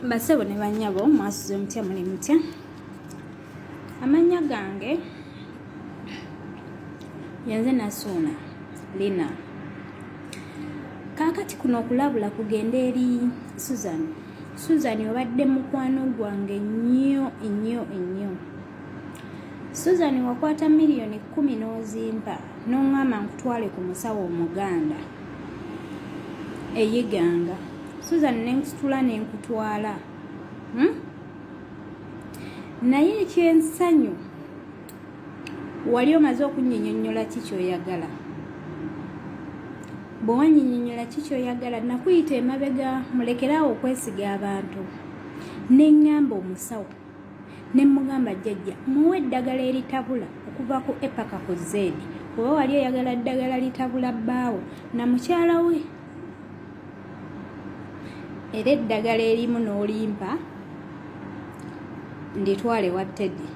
Basebo ne banyabo mwasuze mutya muli mutya. Amanya gange yenze Nasuuna Lina. Kakati kuno okulabula kugenda eri Susan obadde mukwano gwange nnyo. Susan wakwata miliyoni 10 n'ozimpa n'ongamba nkutwale ku musawo Omuganda eyiganga. Susan nenkutula nenkutwala. Naye ekyensanyu wali omaze okunnyinnyonnyola ki ky'oyagala. Bwe wannyinnyonnyola ki ky'oyagala nakuyita emabega mulekerawo okwesiga abantu. Neŋŋamba omusawo ne mugamba jjajja muwe eddagala eritabula okuva ku A paka ku Z. Oba wali oyagala ddagala litabula bbaawo na mukyala we. Era eddagala erimu n'olimpa nditwale wa Teddy.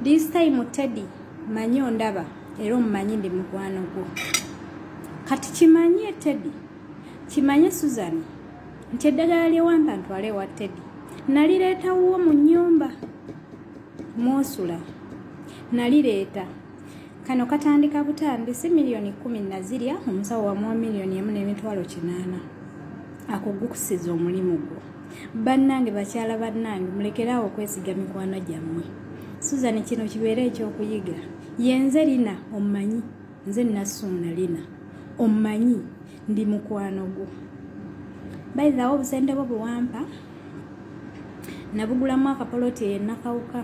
This time Teddy manyi ondaba era omumanyi ndi mukwano gwo. Kati kimanye Teddy, kimanye Susan nti eddagala lye wampa ntwale wa Teddy nalireetawo mu nnyumba mwosula. Nalireeta kano katandika butandisi miliyoni 10 nazirya omusawo wamuwa miliyoni 1.8. Akugukusiza omulimu gwo. Bannange bakyala bannange mulekerawo okwesiga mikwano gyammwe. Susan kino kibeere ekyokuyiga. Yenze Lina omumanyi, nze Nasuuna Lina omumanyi ndi mukwano gwo. Bayizawo obusente bwo buwampa nabugulamu akapoloti ennakawuka.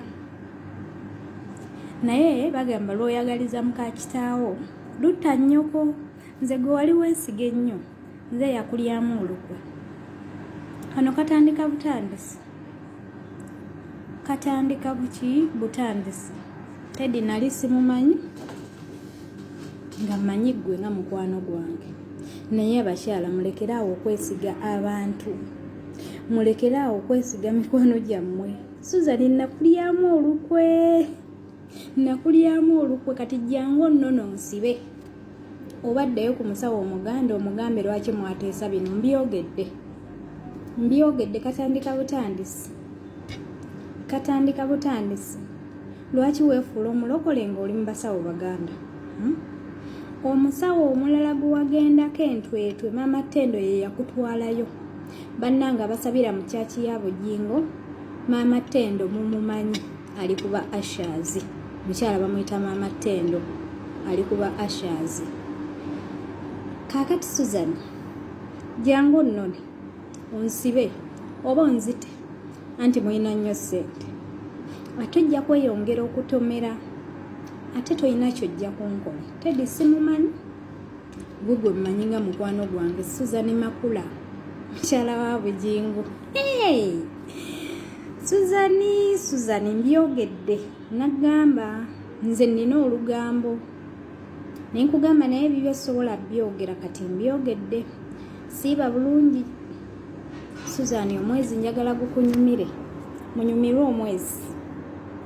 Naye bagamba lw'oyagaliza muka kitaawo lutta nnyoko. Nze gwe wali weesiga ennyo nze yakulyamu olukwe. Kano katandika butandisi. Katandika butandisi. Teddy nali simumanyi nga mmanyi ggwe nga mukwano gwange. Naye abakyala mulekerawo okwesiga abantu. Mulekerawo okwesiga mikwano gyammwe. Susan nakulyamu olukwe kati jjangu nnono nsibe. Obaddeyo ku musawo Omuganda omugambe lwaki mwateesa bino mbyogedde katandika butandisi. Lwaki weefuula omulokole ng'oli mu basawo Baganda? Omusawo omulala gwe wagendako entwetwe Maama Ttendo ye yakutwalayo. Bannanga basabira mu kyaki ya Bujingo. Maama Ttendo mumumanyi ali kuba Ashazi. Mukyala bamuyita Maama Ttendo ali kuba Ashazi. Kakati Susan jangu nnone onsibe oba onzite anti mulina nnyo ssente. Ate ojja kweyongera okutomera ate tolina kyojja kunkola. Teddy simumanyi gwe mmanyi nga mukwano gwange. Susan Makula mukyala wa Bujingo. Susan mbyogedde nagamba nze nina olugambo. Nenkugamba naye ebyo sobola byogera kati mbyogedde. Siiba bulungi. Susan omwezi njagala gukunyumire. Munyumirwe omwezi.